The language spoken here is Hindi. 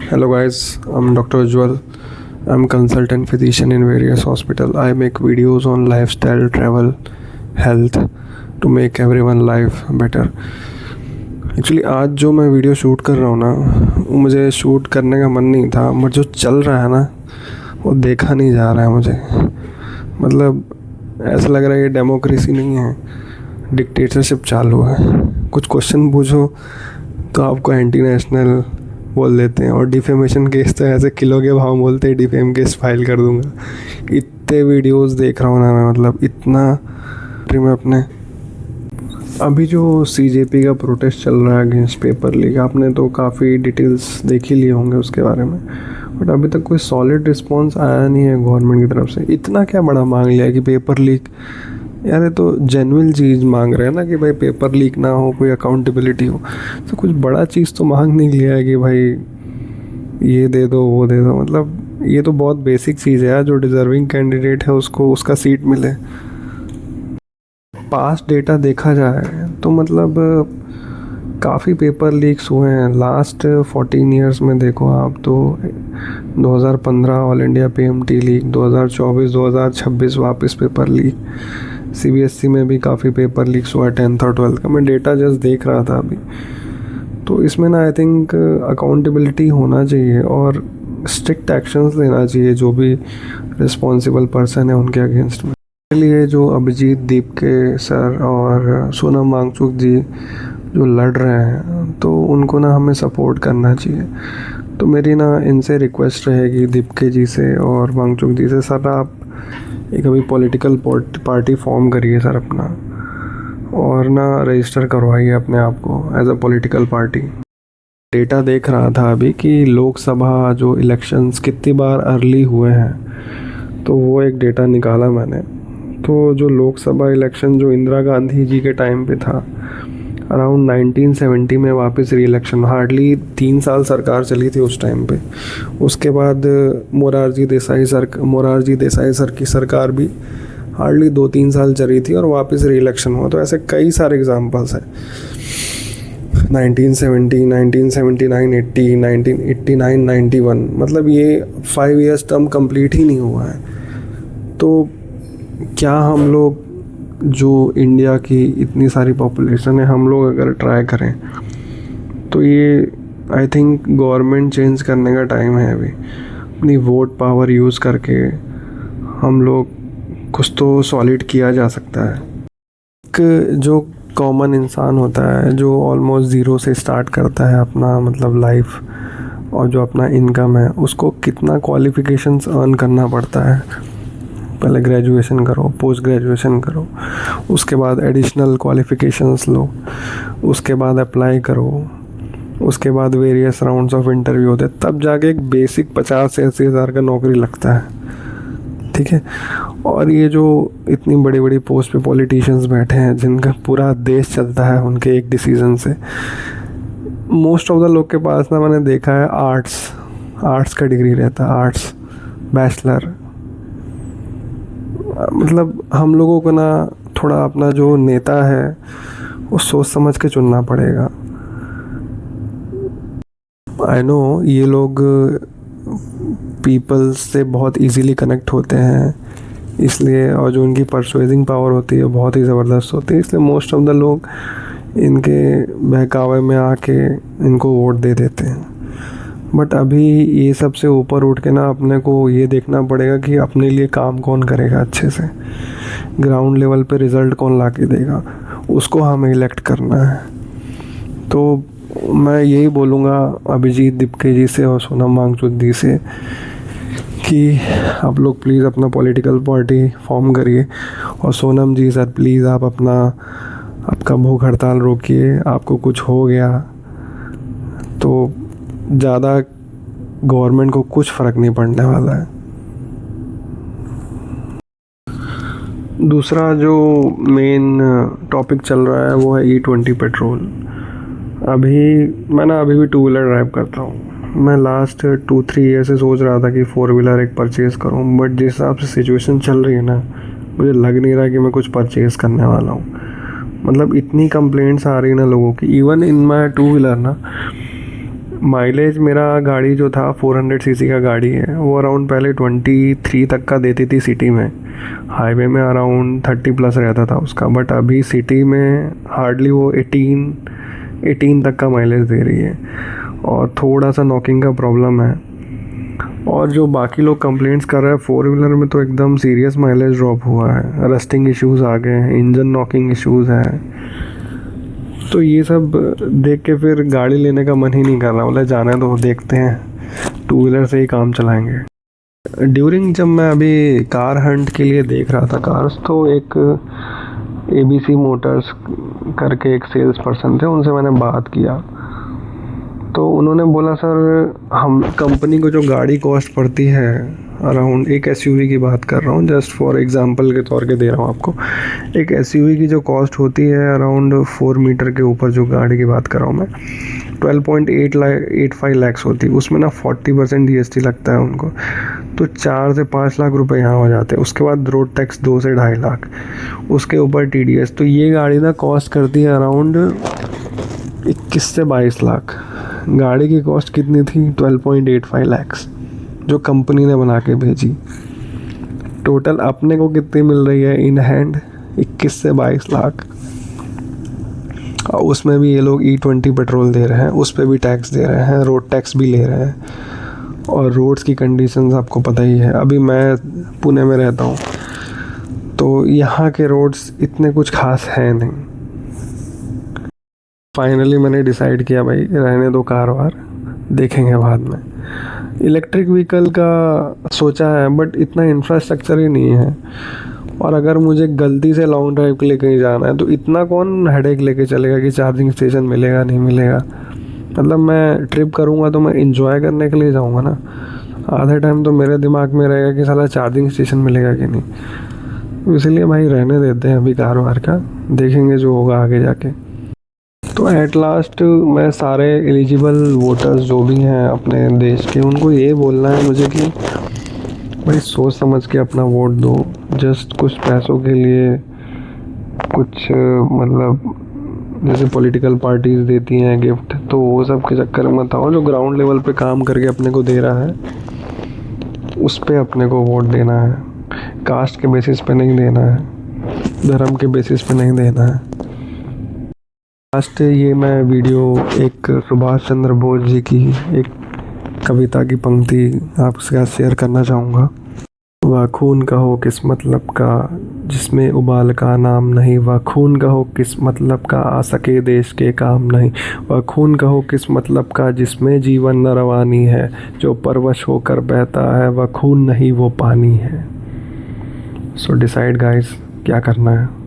Hello guys, I'm Dr. Ujjwal. I'm consultant physician in various hospital. I make videos on lifestyle, travel, health to make everyone life better. Actually आज जो मैं वीडियो शूट कर रहा हूँ ना, वो मुझे शूट करने का मन नहीं था, बट जो चल रहा है ना वो देखा नहीं जा रहा है मुझे। मतलब ऐसा लग रहा है ये डेमोक्रेसी नहीं है, डिक्टेटरशिप चालू है। कुछ क्वेश्चन पूछो तो आपको एंटी नेशनल बोल देते हैं, और डिफेमेशन केस तो ऐसे किलो के भाव बोलते हैं, डिफेम केस फाइल कर दूंगा। इतने वीडियोस देख रहा हूँ ना मैं, मतलब इतना में अपने अभी जो सीजेपी का प्रोटेस्ट चल रहा है अगेंस्ट पेपर लीक, आपने तो काफ़ी डिटेल्स देख ही लिए होंगे उसके बारे में, बट अभी तक कोई सॉलिड रिस्पॉन्स आया नहीं है गवर्नमेंट की तरफ से। इतना क्या बड़ा मांग लिया है कि पेपर लीक, यार ये तो जेन्युइन चीज़ मांग रहे हैं ना कि भाई पेपर लीक ना हो, कोई अकाउंटेबिलिटी हो। तो कुछ बड़ा चीज़ तो मांग नहीं लिया है कि भाई ये दे दो वो दे दो। मतलब ये तो बहुत बेसिक चीज़ है यार, जो डिज़र्विंग कैंडिडेट है उसको उसका सीट मिले। पास्ट डेटा देखा जाए तो मतलब काफ़ी पेपर लीक्स हुए हैं लास्ट 14 ईयर्स में। देखो आप तो 2015 ऑल इंडिया पीएमटी लीक, 2024-2026 वापस पेपर लीक, सीबीएसई में भी काफ़ी पेपर लीक्स हुआ 10th और 12th का। मैं डेटा जस्ट देख रहा था अभी, तो इसमें ना आई थिंक अकाउंटेबिलिटी होना चाहिए और स्ट्रिक्ट एक्शंस लेना चाहिए जो भी रिस्पॉन्सिबल पर्सन है उनके अगेंस्ट में। इसलिए जो अभिजीत दीपके सर और सोनम वांगचुक जी जो लड़ रहे हैं, तो उनको ना हमें सपोर्ट करना चाहिए। तो मेरी ना इनसे रिक्वेस्ट रहेगी, दीपके जी से और वांगचुक जी से, सर आप एक अभी पॉलिटिकल पार्टी फॉर्म करिए सर अपना, और ना रजिस्टर करवाइए अपने आप को as a political party. Data देख रहा था अभी कि लोकसभा जो इलेक्शंस कितनी बार अर्ली हुए हैं, तो वो एक डेटा निकाला मैंने। तो जो लोकसभा इलेक्शन जो इंदिरा गांधी जी के टाइम पे था, अराउंड 1970 में वापस री इलेक्शन, हार्डली 3 साल सरकार चली थी उस टाइम पे। उसके बाद मोरारजी देसाई सर की सरकार भी हार्डली 2-3 साल चली थी और वापस री इलेक्शन हुआ। तो ऐसे कई सारे एग्जांपल्स हैं, 1970, 1979, 80, 1989, 91, मतलब ये 5 ईयर्स टर्म कंप्लीट ही नहीं हुआ है। तो क्या हम लोग जो इंडिया की इतनी सारी पॉपुलेशन है, हम लोग अगर ट्राई करें तो ये आई थिंक गवर्नमेंट चेंज करने का टाइम है अभी। अपनी वोट पावर यूज़ करके हम लोग कुछ तो सॉलिड किया जा सकता है। एक जो कॉमन इंसान होता है जो ऑलमोस्ट ज़ीरो से स्टार्ट करता है अपना मतलब लाइफ, और जो अपना इनकम है उसको कितना क्वालिफ़िकेशंस अर्न करना पड़ता है। पहले ग्रेजुएशन करो, पोस्ट ग्रेजुएशन करो, उसके बाद एडिशनल क्वालिफ़िकेशंस लो, उसके बाद अप्लाई करो, उसके बाद वेरियस राउंड्स ऑफ इंटरव्यू होते, तब जाके एक बेसिक 50 से 80 हज़ार का नौकरी लगता है, ठीक है। और ये जो इतनी बड़ी बड़ी पोस्ट पे पॉलिटिशियंस बैठे हैं जिनका पूरा देश चलता है उनके एक डिसीज़न से, मोस्ट ऑफ द लोग के पास ना मैंने देखा है आर्ट्स का डिग्री रहता है, आर्ट्स बैचलर। मतलब हम लोगों को ना थोड़ा अपना जो नेता है वो सोच समझ के चुनना पड़ेगा। आई नो ये लोग पीपल से बहुत इजीली कनेक्ट होते हैं इसलिए, और जो उनकी परसुएजिंग पावर होती है बहुत ही ज़बरदस्त होती है, इसलिए मोस्ट ऑफ द लोग इनके बहकावे में आके इनको वोट दे देते हैं। बट अभी ये सबसे ऊपर उठ के ना अपने को ये देखना पड़ेगा कि अपने लिए काम कौन करेगा अच्छे से, ग्राउंड लेवल पे रिज़ल्ट कौन ला के देगा, उसको हमें इलेक्ट करना है। तो मैं यही बोलूँगा अभिजीत दीपके जी से और सोनम वांगचुक जी से कि आप लोग प्लीज़ अपना पॉलिटिकल पार्टी फॉर्म करिए, और सोनम जी सर प्लीज़ आप आपका भूख हड़ताल रोकिए। आपको कुछ हो गया तो ज़्यादा गवर्नमेंट को कुछ फ़र्क नहीं पड़ने वाला है। दूसरा जो मेन टॉपिक चल रहा है वो है E20 पेट्रोल। अभी भी 2 व्हीलर ड्राइव करता हूँ। मैं लास्ट 2-3 ईयर से सोच रहा था कि 4 व्हीलर एक परचेज़ करूँ, बट जिस हिसाब से सिचुएशन चल रही है ना, मुझे लग नहीं रहा कि मैं कुछ परचेज़ करने वाला हूँ। मतलब इतनी कंप्लेंट्स आ रही ना लोगों की, इवन इन माई 2 व्हीलर ना माइलेज मेरा गाड़ी जो था 400 सीसी का गाड़ी है, वो अराउंड पहले 23 तक का देती थी सिटी में। हाईवे में अराउंड 30 प्लस रहता था उसका, बट अभी सिटी में हार्डली वो 18 तक का माइलेज दे रही है। और थोड़ा सा नॉकिंग का प्रॉब्लम है। और जो बाकी लोग कंप्लेंट्स कर रहे हैं, फोर व्हीलर में तो एकदम सीरियस माइलेज ड्रॉप हुआ है, रस्टिंग इश्यूज़ आ गए हैं, इंजन नॉकिंग इश्यूज़ हैं। तो ये सब देख के फिर गाड़ी लेने का मन ही नहीं कर रहा, बोले जाने दो, देखते हैं, टू व्हीलर से ही काम चलाएंगे। ड्यूरिंग जब मैं अभी कार हंट के लिए देख रहा था कार्स, तो एक ABC मोटर्स करके एक सेल्स पर्सन थे, उनसे मैंने बात किया। तो उन्होंने बोला सर, हम कंपनी को जो गाड़ी कॉस्ट पड़ती है अराउंड, एक SUV की बात कर रहा हूँ, जस्ट फॉर एग्जांपल के तौर पे दे रहा हूँ आपको, एक SUV की जो कॉस्ट होती है अराउंड 4 मीटर के ऊपर, जो गाड़ी की बात कर रहा हूँ मैं, 12.85 लाख होती है। उसमें ना 40% GST लगता है उनको, तो 4 से 5 लाख रुपए यहाँ हो जाते हैं। उसके बाद रोड टैक्स 2 से 2.5 लाख, उसके ऊपर TDS। तो ये गाड़ी ना कॉस्ट करती है अराउंड 21 से 22 लाख। गाड़ी की कॉस्ट कितनी थी? 12.85 लैक्स, जो कंपनी ने बना के भेजी। टोटल अपने को कितनी मिल रही है इन हैंड? 21 से 22 लाख। और उसमें भी ये लोग E20 पेट्रोल दे रहे हैं, उस पर भी टैक्स दे रहे हैं, रोड टैक्स भी ले रहे हैं। और रोड्स की कंडीशंस आपको पता ही है। अभी मैं पुणे में रहता हूँ, तो यहाँ के रोड्स इतने कुछ खास हैं नहीं। फाइनली मैंने डिसाइड किया, भाई रहने दो कार वार, देखेंगे बाद में। इलेक्ट्रिक व्हीकल का सोचा है, बट इतना इंफ्रास्ट्रक्चर ही नहीं है। और अगर मुझे गलती से लॉन्ग ड्राइव के लिए कहीं जाना है, तो इतना कौन हेडेक लेके चलेगा कि चार्जिंग स्टेशन मिलेगा नहीं मिलेगा। मतलब मैं ट्रिप करूँगा तो मैं इंजॉय करने के लिए जाऊँगा ना। आधे टाइम तो मेरे दिमाग में रहेगा कि साला चार्जिंग स्टेशन मिलेगा कि नहीं। इसलिए भाई रहने देते हैं अभी कार वार का, देखेंगे जो होगा आगे जाके। तो एट लास्ट मैं सारे एलिजिबल वोटर्स जो भी हैं अपने देश के, उनको ये बोलना है मुझे कि भाई सोच समझ के अपना वोट दो। जस्ट कुछ पैसों के लिए, कुछ मतलब जैसे पॉलिटिकल पार्टीज देती हैं गिफ्ट, तो वो सब के चक्कर में मत आओ। जो ग्राउंड लेवल पे काम करके अपने को दे रहा है, उस पे अपने को वोट देना है। कास्ट के बेसिस पे नहीं देना है, धर्म के बेसिस पे नहीं देना है। लास्ट ये मैं वीडियो एक सुभाष चंद्र बोस जी की एक कविता की पंक्ति आपके साथ शेयर करना चाहूँगा। वह खून का हो किस मतलब का जिसमें उबाल का नाम नहीं, वह खून का हो किस मतलब का आ सके देश के काम नहीं, वह खून का हो किस मतलब का जिसमें जीवन न रवानी है, जो परवश होकर बहता है वह खून नहीं वो पानी है। सो डिसाइड गाइस, क्या करना है।